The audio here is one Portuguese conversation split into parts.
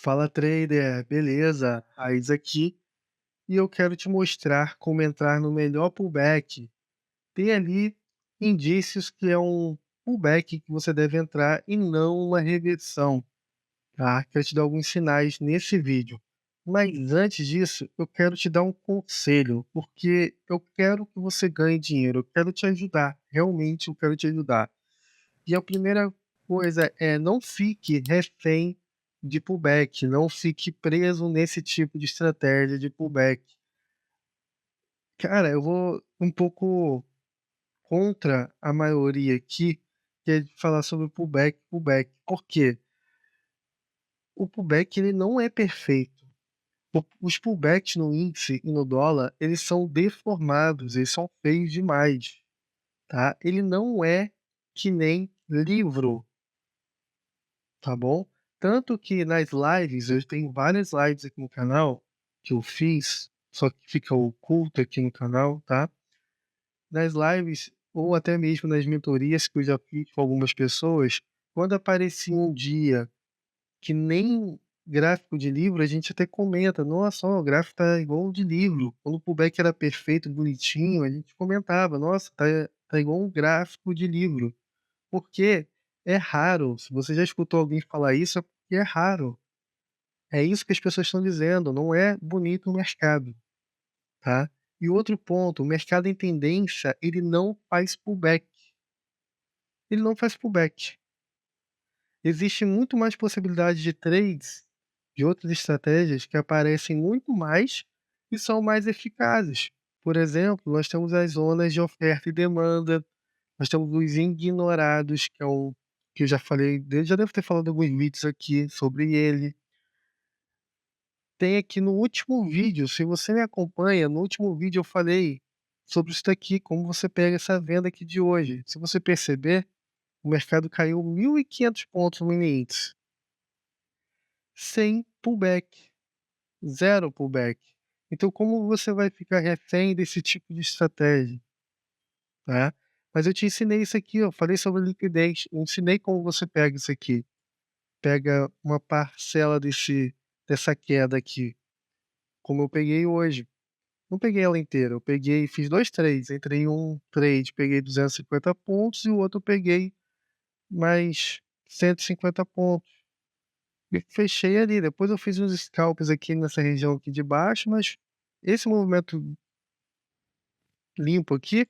Fala trader, beleza? Raiz aqui e eu quero te mostrar como entrar no melhor pullback. Tem ali indícios que é um pullback que você deve entrar e não uma reversão, tá? Quero te dar alguns sinais nesse vídeo. Mas antes disso, eu quero te dar um conselho, porque eu quero que você ganhe dinheiro, eu quero te ajudar, realmente eu quero te ajudar. E a primeira coisa é não fique refém de pullback, não fique preso nesse tipo de estratégia de pullback. Cara, eu vou um pouco contra a maioria aqui, que é de falar sobre pullback, pullback. Por quê? O pullback ele não é perfeito. Os pullbacks no índice e no dólar, eles são deformados, eles são feios demais, tá? Ele não é que nem livro. Tá bom? Tanto que nas lives, eu tenho várias lives aqui no canal que eu fiz, só que fica oculto aqui no canal, tá? Nas lives, ou até mesmo nas mentorias que eu já fiz com algumas pessoas, quando aparecia um dia que nem gráfico de livro, a gente até comenta, nossa, ó, o gráfico tá igual o de livro. Quando o pullback era perfeito, bonitinho, a gente comentava, nossa, tá igual um gráfico de livro. Porque é raro, se você já escutou alguém falar isso, é porque é raro. É isso que as pessoas estão dizendo, não é bonito o mercado, tá. E outro ponto, o mercado em tendência, ele não faz pullback, ele não faz pullback. Existe muito mais possibilidade de trades, de outras estratégias que aparecem muito mais e são mais eficazes. Por exemplo, nós temos as zonas de oferta e demanda, nós temos os ignorados, que é um que eu já falei dele, já devo ter falado em alguns vídeos aqui sobre ele. Tem aqui no último vídeo, se você me acompanha, no último vídeo eu falei sobre isso daqui, como você pega essa venda aqui de hoje. Se você perceber, o mercado caiu 1.500 pontos no mini índice, sem pullback, zero pullback. Então como você vai ficar refém desse tipo de estratégia, tá? Mas eu te ensinei isso aqui, eu falei sobre liquidez, eu ensinei como você pega isso aqui. Pega uma parcela dessa queda aqui, como eu peguei hoje. Não peguei ela inteira, eu peguei fiz 2 trades, entrei em um trade, peguei 250 pontos e o outro eu peguei mais 150 pontos. E fechei ali, depois eu fiz uns scalps aqui nessa região aqui de baixo, mas esse movimento limpo aqui,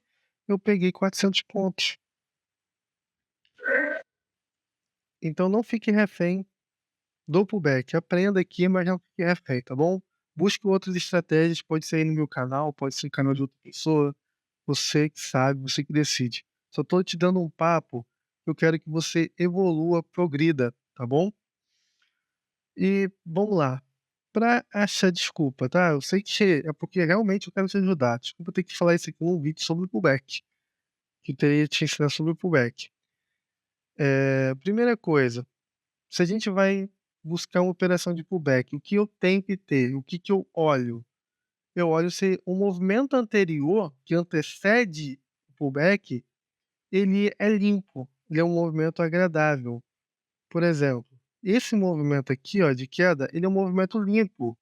eu peguei 400 pontos. Então não fique refém do pullback, aprenda aqui, mas não fique refém, tá bom? Busque outras estratégias, pode ser aí no meu canal, pode ser no canal de outra pessoa. Você que sabe, você que decide. Só tô te dando um papo, eu quero que você evolua, progrida, tá bom? E vamos lá. Pra achar desculpa, tá? Eu sei que é porque realmente eu quero te ajudar. Desculpa ter que falar isso aqui num vídeo sobre o pullback, que eu teria que te ensinar sobre o pullback. Primeira coisa, se a gente vai buscar uma operação de pullback, o que eu tenho que ter? O que que eu olho? Eu olho se o movimento anterior, que antecede o pullback, ele é limpo, ele é um movimento agradável. Por exemplo, esse movimento aqui, ó, de queda, ele é um movimento limpo,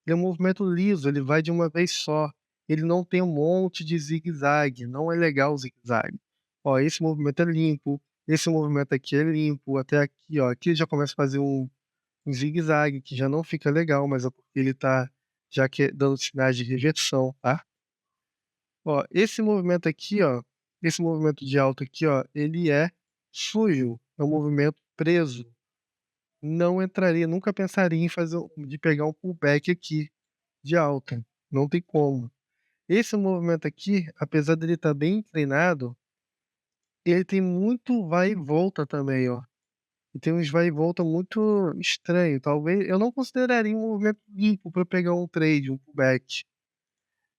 ele é um movimento liso, ele vai de uma vez só, ele não tem um monte de zigue-zague, não é legal o zigue-zague. Ó, esse movimento é limpo, esse movimento aqui é limpo, até aqui, ó, aqui já começa a fazer um zigue-zague, que já não fica legal, mas é porque ele tá já que dando sinais de reversão, tá? Ó, esse movimento aqui, ó, esse movimento de alta aqui, ó, ele é sujo, é um movimento preso. Não entraria, nunca pensaria em de pegar um pullback aqui de alta, não tem como. Esse movimento aqui, apesar dele estar bem treinado, ele tem muito vai e volta também, ó. E tem uns vai e volta muito estranho, talvez eu não consideraria um movimento limpo para pegar um trade, um pullback.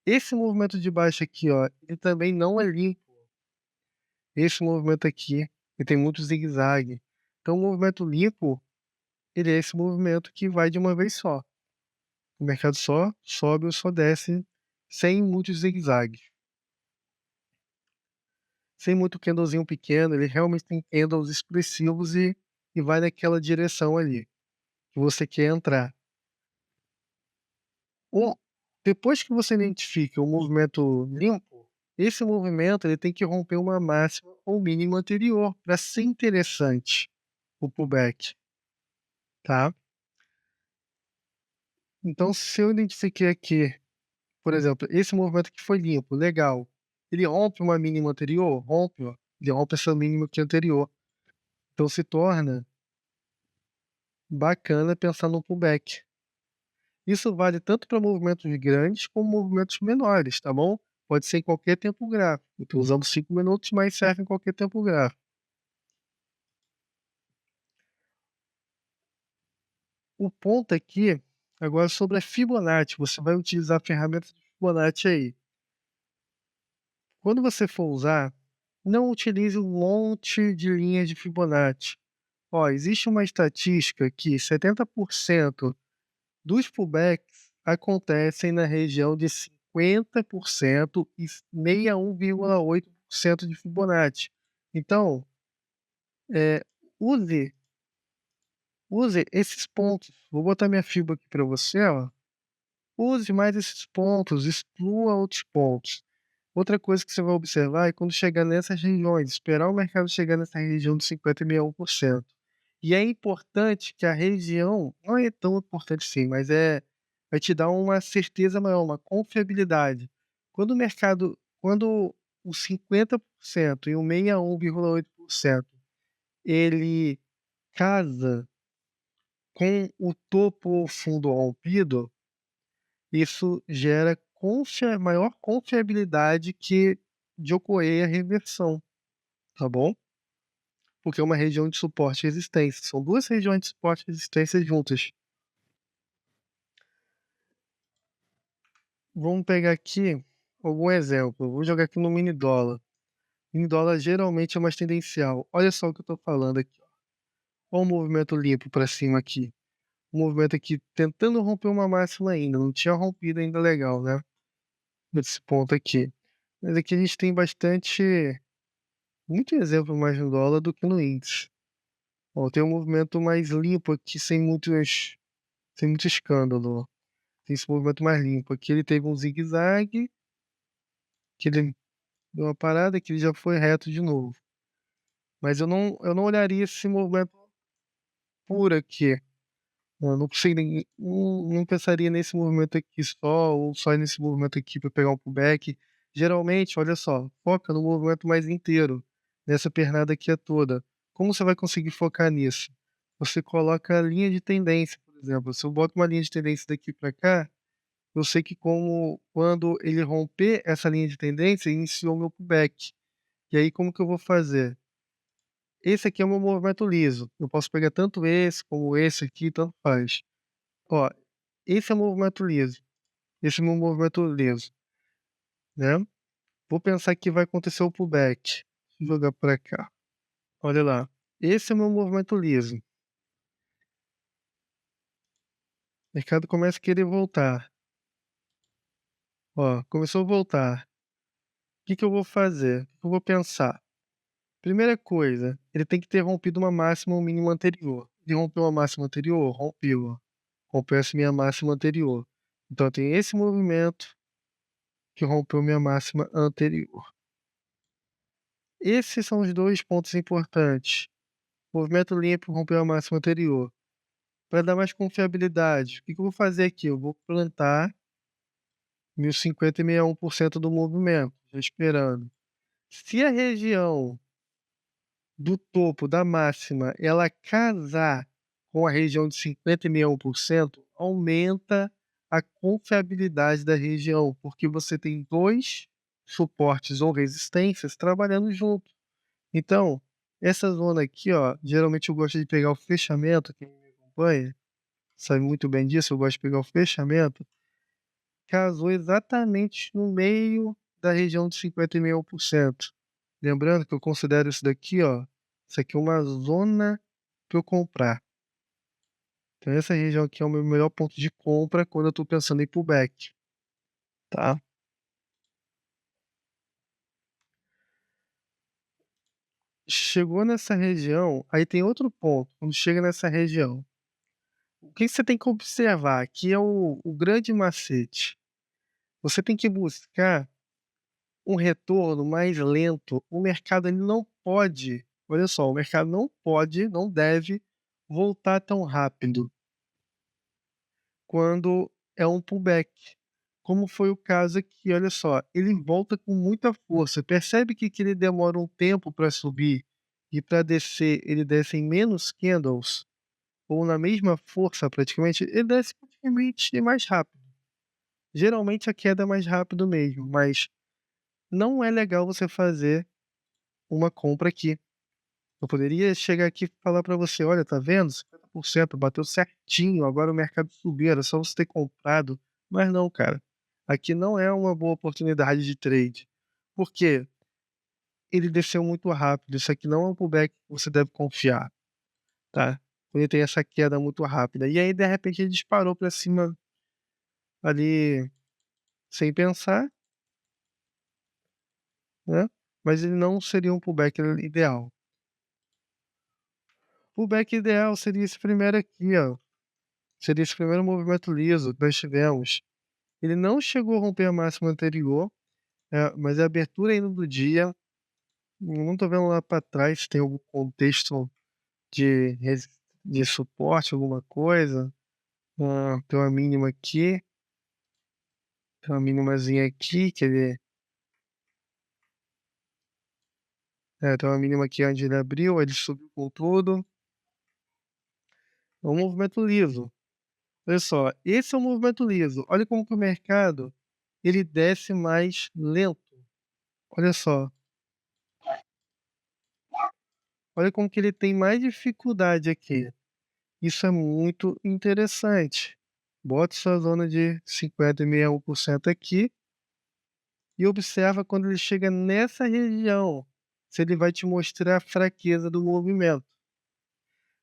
Esse movimento de baixo aqui, ó, ele também não é limpo. Esse movimento aqui, ele tem muito zigue-zague. Então o movimento limpo, ele é esse movimento que vai de uma vez só. O mercado só sobe ou só desce sem muitos zigue-zagues. Sem muito candlezinho pequeno, ele realmente tem candles expressivos e vai naquela direção ali. que você quer entrar. O Depois que você identifica o movimento limpo, esse movimento ele tem que romper uma máxima ou mínima anterior para ser interessante o pullback, tá. Então se eu identifiquei aqui, por exemplo, esse movimento aqui foi limpo, legal. Ele rompe uma mínima anterior? Rompe, ó. Ele rompe essa mínima aqui anterior. Então se torna bacana pensar no pullback. Isso vale tanto para movimentos grandes como movimentos menores, tá bom? Pode ser em qualquer tempo gráfico. Eu tô usando 5 minutos, mas serve em qualquer tempo gráfico. O ponto aqui, agora sobre a Fibonacci, você vai utilizar a ferramenta de Fibonacci aí. Quando você for usar, não utilize um monte de linhas de Fibonacci. Ó, existe uma estatística que 70% dos pullbacks acontecem na região de 50% e 61,8% de Fibonacci. Então, eh, use use esses pontos. Vou botar minha fibra aqui para você, ó. Use mais esses pontos, exclua outros pontos. Outra coisa que você vai observar é quando chegar nessas regiões, esperar o mercado chegar nessa região de 50,1%. E é importante que a região não é tão importante assim, mas vai te dar uma certeza maior, uma confiabilidade. Quando o 50% e o 61,8% ele casa com o topo ou fundo rompido, isso gera maior confiabilidade de ocorrer a reversão, tá bom? Porque é uma região de suporte e resistência, são 2 regiões de suporte e resistência juntas. Vamos pegar aqui algum exemplo, vou jogar aqui no mini dólar. Mini dólar geralmente é mais tendencial. Olha só o que eu tô falando aqui, ó. Olha o movimento limpo para cima aqui. O movimento aqui tentando romper uma máxima ainda, não tinha rompido ainda legal, né, nesse ponto aqui. Mas aqui a gente tem muito exemplo mais no dólar do que no índice. Ó, tem um movimento mais limpo aqui, sem muito escândalo, ó. Tem esse movimento mais limpo. Aqui ele teve um zigue-zague, que ele deu uma parada, que ele já foi reto de novo. Mas eu não olharia esse movimento por aqui. Eu não consigo nem não pensaria nesse movimento aqui só, ou só nesse movimento aqui para pegar um pullback. Geralmente, olha só, foca no movimento mais inteiro, nessa pernada aqui toda. Como você vai conseguir focar nisso? Você coloca a linha de tendência, por exemplo. Se eu boto uma linha de tendência daqui para cá, eu sei que quando ele romper essa linha de tendência, iniciou o meu pullback. E aí como que eu vou fazer? Esse aqui é o meu movimento liso. Eu posso pegar tanto esse como esse aqui, tanto faz. Ó, esse é o movimento liso, esse é o meu movimento liso, né. Vou pensar que vai acontecer o pullback. Deixa eu jogar pra cá. Olha lá, esse é o meu movimento liso. O mercado começa a querer voltar. Ó, começou a voltar. O que que eu vou fazer? O que que eu vou pensar? Primeira coisa, ele tem que ter rompido uma máxima ou mínima anterior. Ele rompeu uma máxima anterior? Rompeu, ó. Rompeu essa minha máxima anterior. Então tem esse movimento que rompeu minha máxima anterior. Esses são os 2 pontos importantes. Movimento limpo rompeu a máxima anterior. Para dar mais confiabilidade, o que que eu vou fazer aqui? Eu vou plantar meus 50,61% do movimento, já esperando. Se a região do topo da máxima, ela casar com a região de 50,61%, aumenta a confiabilidade da região, porque você tem 2 suportes ou resistências trabalhando junto. Então, essa zona aqui, ó, geralmente eu gosto de pegar o fechamento, quem me acompanha sabe muito bem disso, eu gosto de pegar o fechamento, casou exatamente no meio da região de 50,5%. Lembrando que eu considero isso daqui, ó, isso aqui é uma zona para eu comprar. Então essa região aqui é o meu melhor ponto de compra quando eu estou pensando em pullback, tá. Chegou nessa região, aí tem outro ponto, quando chega nessa região. O que você tem que observar, que é o grande macete, você tem que buscar um retorno mais lento. O mercado ele não pode, olha só, o mercado não pode, não deve voltar tão rápido quando é um pullback, como foi o caso aqui, olha só, ele volta com muita força, percebe que ele demora um tempo para subir e para descer, ele desce em menos candles, ou na mesma força praticamente, ele desce praticamente mais rápido. Geralmente a queda é mais rápido mesmo, mas não é legal você fazer uma compra aqui. Eu poderia chegar aqui e falar para você: "Olha, tá vendo? 50% bateu certinho, agora o mercado subiu, era só você ter comprado". Mas não, cara. Aqui não é uma boa oportunidade de trade. Por quê? Ele desceu muito rápido, isso aqui não é um pullback que você deve confiar, tá? Quando ele tem essa queda muito rápida. E aí, de repente, ele disparou para cima ali sem pensar, né, mas ele não seria um pullback ideal. O pullback ideal seria esse primeiro aqui, ó. Seria esse primeiro movimento liso que nós tivemos. Ele não chegou a romper a máxima anterior, mas a abertura ainda do dia, eu não tô vendo lá para trás se tem algum contexto de suporte, alguma coisa. Tem uma mínima aqui, tem uma mínimazinha aqui, quer ver? Tem uma mínima aqui onde ele abriu, ele subiu com tudo. É um movimento liso. Olha só, esse é um movimento liso. Olha como que o mercado, ele desce mais lento. Olha só, olha como que ele tem mais dificuldade aqui. Isso é muito interessante. Bota sua zona de 50,61% aqui e observa quando ele chega nessa região, se ele vai te mostrar a fraqueza do movimento.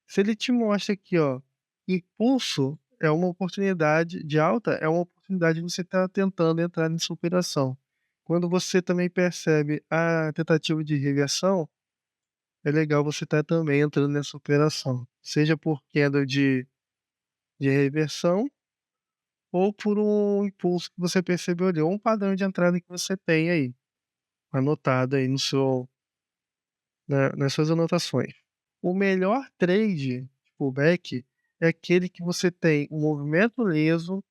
Se ele te mostra aqui, ó, impulso é uma oportunidade de alta, é uma oportunidade de você estar tentando entrar nessa operação. Quando você também percebe a tentativa de reversão, é legal você estar também entrando nessa operação, seja por queda de reversão ou por um impulso que você percebeu ali, ou um padrão de entrada que você tem aí, anotado aí no seu nas suas anotações. O melhor trade de pullback é aquele que você tem um movimento liso,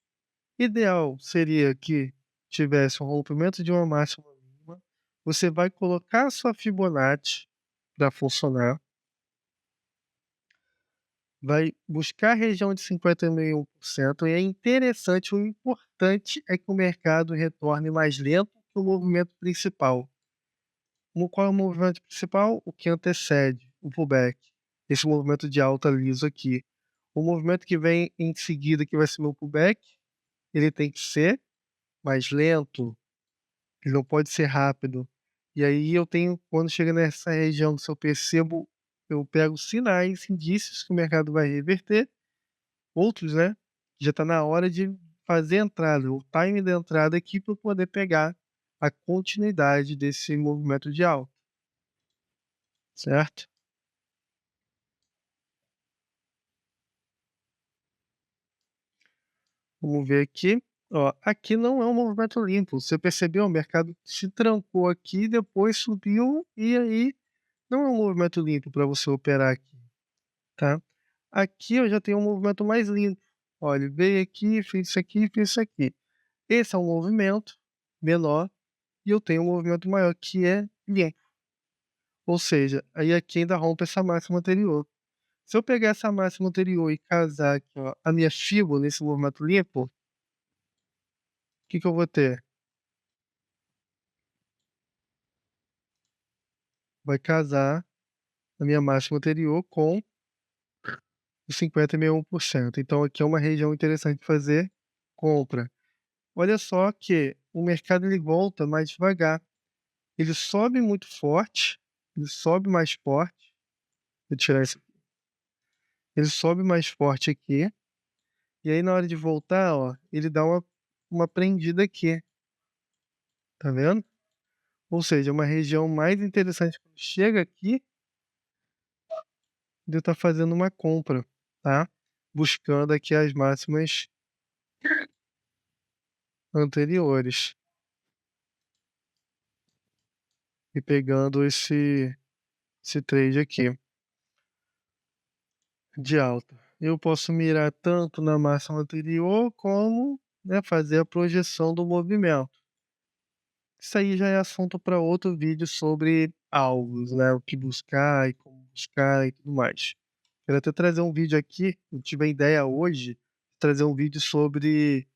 ideal seria que tivesse um rompimento de uma máxima mínima, você vai colocar a sua Fibonacci para funcionar, vai buscar a região de 50,1% e é interessante, o importante é que o mercado retorne mais lento que o movimento principal. Qual é o movimento principal? O que antecede o pullback, esse movimento de alta liso aqui. O movimento que vem em seguida, que vai ser meu pullback, ele tem que ser mais lento, ele não pode ser rápido. E aí eu tenho, quando chega nessa região, se eu percebo, eu pego sinais, indícios que o mercado vai reverter. Outros, né, já está na hora de fazer a entrada, o time da entrada aqui para eu poder pegar a continuidade desse movimento de alta, certo? Vamos ver aqui. Ó, aqui não é um movimento limpo. Você percebeu? O mercado se trancou aqui, depois subiu e aí não é um movimento limpo para você operar aqui, tá? Aqui eu já tenho um movimento mais limpo. Olha, ele veio aqui, fez isso aqui, fez isso aqui. Esse é um movimento menor e eu tenho um movimento maior que é limpo. Ou seja, aí aqui ainda rompe essa máxima anterior. Se eu pegar essa máxima anterior e casar aqui, ó, a minha Fibo nesse movimento limpo, o que que eu vou ter? Vai casar a minha máxima anterior com os 50,1%. Então aqui é uma região interessante de fazer compra. Olha só que o mercado ele volta mais devagar. Ele sobe muito forte, ele sobe mais forte. Vou tirar isso. Ele sobe mais forte aqui, e aí na hora de voltar, ó, ele dá uma prendida aqui, tá vendo? Ou seja, é uma região mais interessante quando chega aqui de eu estar fazendo uma compra, tá? buscando aqui as máximas anteriores e pegando esse trade aqui de alta. Eu posso mirar tanto na máxima anterior como, né, fazer a projeção do movimento. Isso aí já é assunto para outro vídeo sobre alvos, né, o que buscar e como buscar e tudo mais. Quero até trazer um vídeo aqui, eu tive a ideia hoje, de trazer um vídeo sobre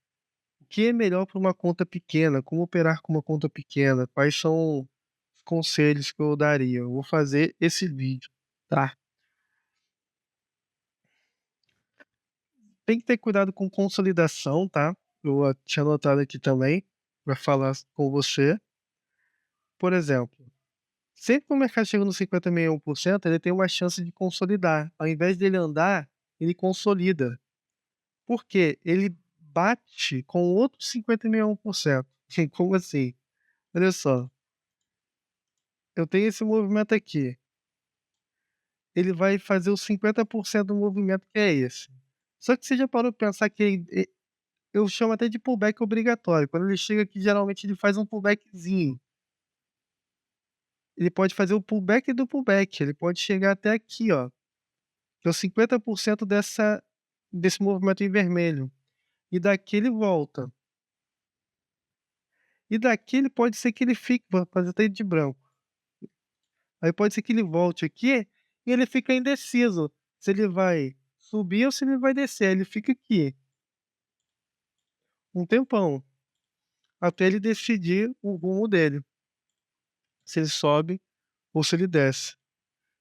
o que é melhor para uma conta pequena, como operar com uma conta pequena, quais são os conselhos que eu daria. Eu vou fazer esse vídeo, tá? Tem que ter cuidado com consolidação, tá? Eu tinha anotado aqui também para falar com você. Por exemplo, sempre que o mercado chega no 50,1%, ele tem uma chance de consolidar. Ao invés dele andar, ele consolida. Por quê? Ele bate com outro 50,1%. Como assim? Olha só, eu tenho esse movimento aqui. Ele vai fazer os 50% do movimento, que é esse. Só que você já parou pra pensar que eu chamo até de pullback obrigatório. Quando ele chega aqui, geralmente ele faz um pullbackzinho. Ele pode fazer o pullback do pullback. Ele pode chegar até aqui, ó, que é o 50% desse movimento em vermelho. E daqui ele volta. E daqui ele pode ser que ele fique, vou fazer até de branco. Aí pode ser que ele volte aqui e ele fica indeciso se ele vai subir ou se ele vai descer. Ele fica aqui um tempão, até ele decidir o rumo dele, se ele sobe ou se ele desce.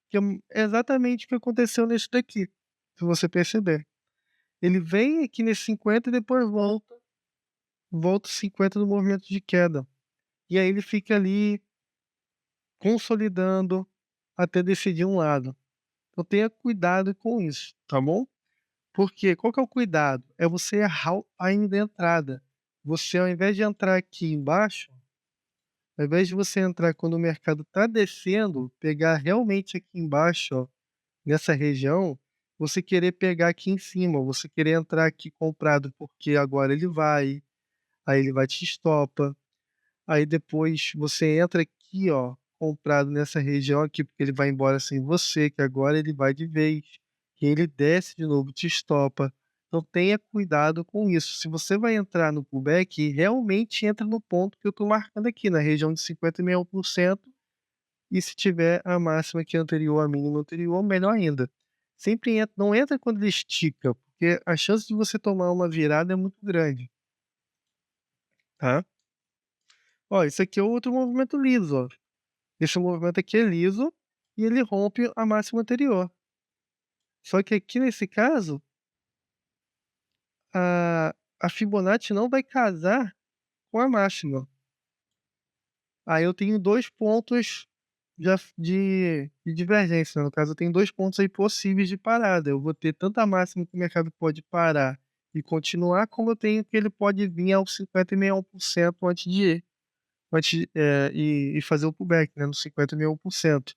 Que é exatamente o que aconteceu nesse daqui, se você perceber. Ele vem aqui nesse 50 e depois volta os 50 no movimento de queda. E aí ele fica ali consolidando até decidir um lado. Então tenha cuidado com isso, tá bom? Porque qual que é o cuidado? É você errar ainda a entrada. Você, ao invés de entrar aqui embaixo, ao invés de você entrar quando o mercado está descendo, pegar realmente aqui embaixo, ó, nessa região, você querer pegar aqui em cima, você querer entrar aqui comprado porque agora ele vai, aí ele vai te estopa, aí depois você entra aqui, ó, comprado nessa região aqui, porque ele vai embora sem você, que agora ele vai de vez, que ele desce de novo, te estopa. Então tenha cuidado com isso. Se você vai entrar no pullback, realmente entra no ponto que eu estou marcando aqui, na região de 50,5%, e se tiver a máxima que é anterior à mínima anterior, melhor ainda. Sempre entra, não entra quando ele estica, porque a chance de você tomar uma virada é muito grande, tá? Ó, isso aqui é outro movimento liso, ó. Esse movimento aqui é liso e ele rompe a máxima anterior. Só que aqui nesse caso, a Fibonacci não vai casar com a máxima. Aí eu tenho 2 pontos de divergência, né, no caso eu tenho 2 pontos aí possíveis de parada. Eu vou ter tanto a máxima que o mercado pode parar e continuar, como eu tenho que ele pode vir aos 50,1% e fazer o pullback, né, no 50,1%.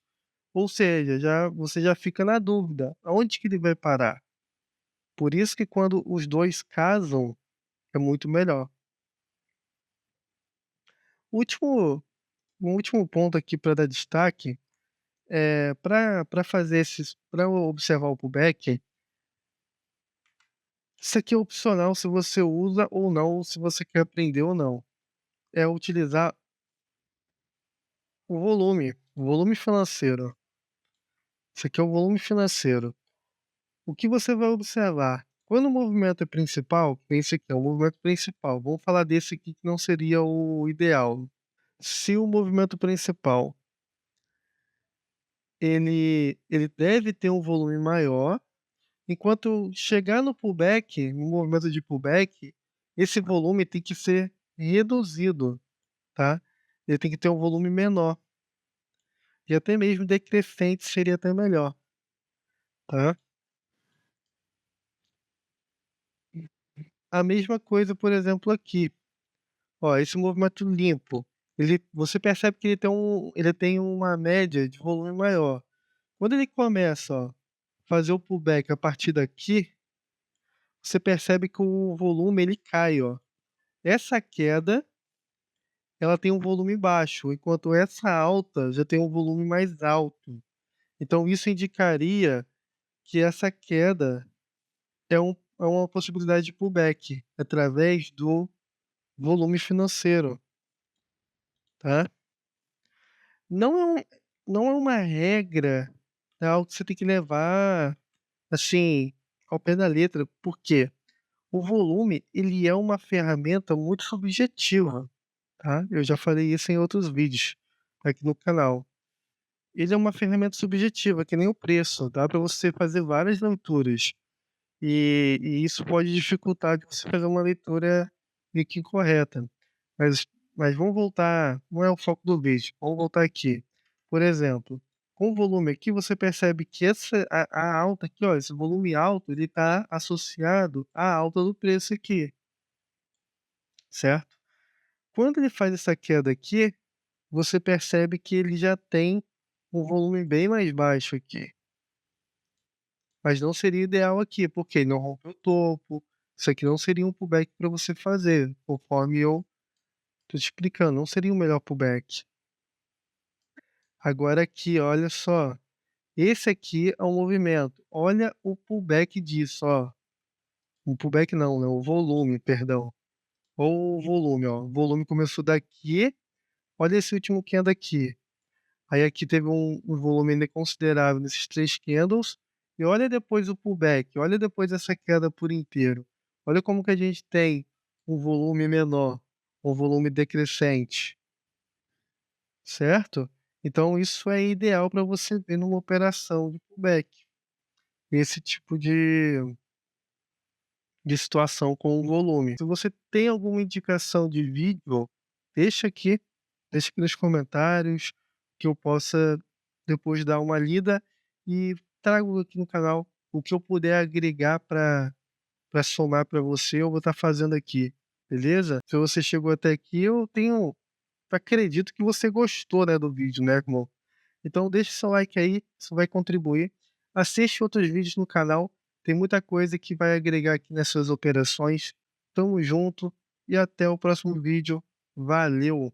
Ou seja, você já fica na dúvida, aonde que ele vai parar? Por isso que quando os 2 casam, é muito melhor. O último um último ponto aqui para dar destaque, para fazer esses para observar o pullback, isso aqui é opcional se você usa ou não, se você quer aprender ou não. É utilizar o volume financeiro. Isso aqui é o volume financeiro. O que você vai observar? Quando o movimento é principal, esse aqui é o movimento principal. Vamos falar desse aqui que não seria o ideal. Se o movimento principal ele deve ter um volume maior, enquanto chegar no pullback, no movimento de pullback, esse volume tem que ser reduzido, tá? Ele tem que ter um volume menor, e até mesmo decrescente seria até melhor, tá? A mesma coisa, por exemplo, aqui. Ó, esse movimento limpo, você percebe que ele tem uma média de volume maior. Quando ele começa, ó, fazer o pullback a partir daqui, você percebe que o volume ele cai, ó. Essa queda, ela tem um volume baixo, enquanto essa alta já tem um volume mais alto. Então isso indicaria que essa queda é uma possibilidade de pullback, através do volume financeiro, tá. Não é um não é uma regra, é algo que você tem que levar, assim, ao pé da letra, porque o volume, ele é uma ferramenta muito subjetiva, tá. Eu já falei isso em outros vídeos aqui no canal. Ele é uma ferramenta subjetiva, que nem o preço, dá para você fazer várias leituras. E isso pode dificultar de você fazer uma leitura meio que incorreta. Mas vamos voltar, não é o foco do vídeo, vamos voltar aqui. Por exemplo, com o volume aqui você percebe que essa a alta aqui, ó, esse volume alto, ele está associado à alta do preço aqui, certo? Quando ele faz essa queda aqui, você percebe que ele já tem um volume bem mais baixo aqui. Mas não seria ideal aqui, porque ele não rompe o topo, isso aqui não seria um pullback para você fazer, conforme eu tô te explicando, não seria o melhor pullback. Agora aqui, olha só, esse aqui é um movimento, olha o pullback disso, ó, o pullback não, né, o volume, perdão, ou o volume, ó, o volume começou daqui, olha esse último candle aqui. Aí aqui teve um volume ainda considerável nesses 3 candles, e olha depois o pullback, olha depois essa queda por inteiro. Olha como que a gente tem um volume menor, um volume decrescente, certo? Então isso é ideal para você ver numa operação de pullback, esse tipo de situação com o volume. Se você tem alguma indicação de vídeo, deixa aqui, deixa aqui nos comentários, que eu possa depois dar uma lida e trago aqui no canal o que eu puder agregar para somar para você, eu vou estar fazendo aqui, beleza? Se você chegou até aqui, acredito que você gostou, né, do vídeo, né, irmão? Então deixa seu like aí, isso vai contribuir. Assiste outros vídeos no canal, tem muita coisa que vai agregar aqui nessas operações. Tamo junto e até o próximo vídeo. Valeu!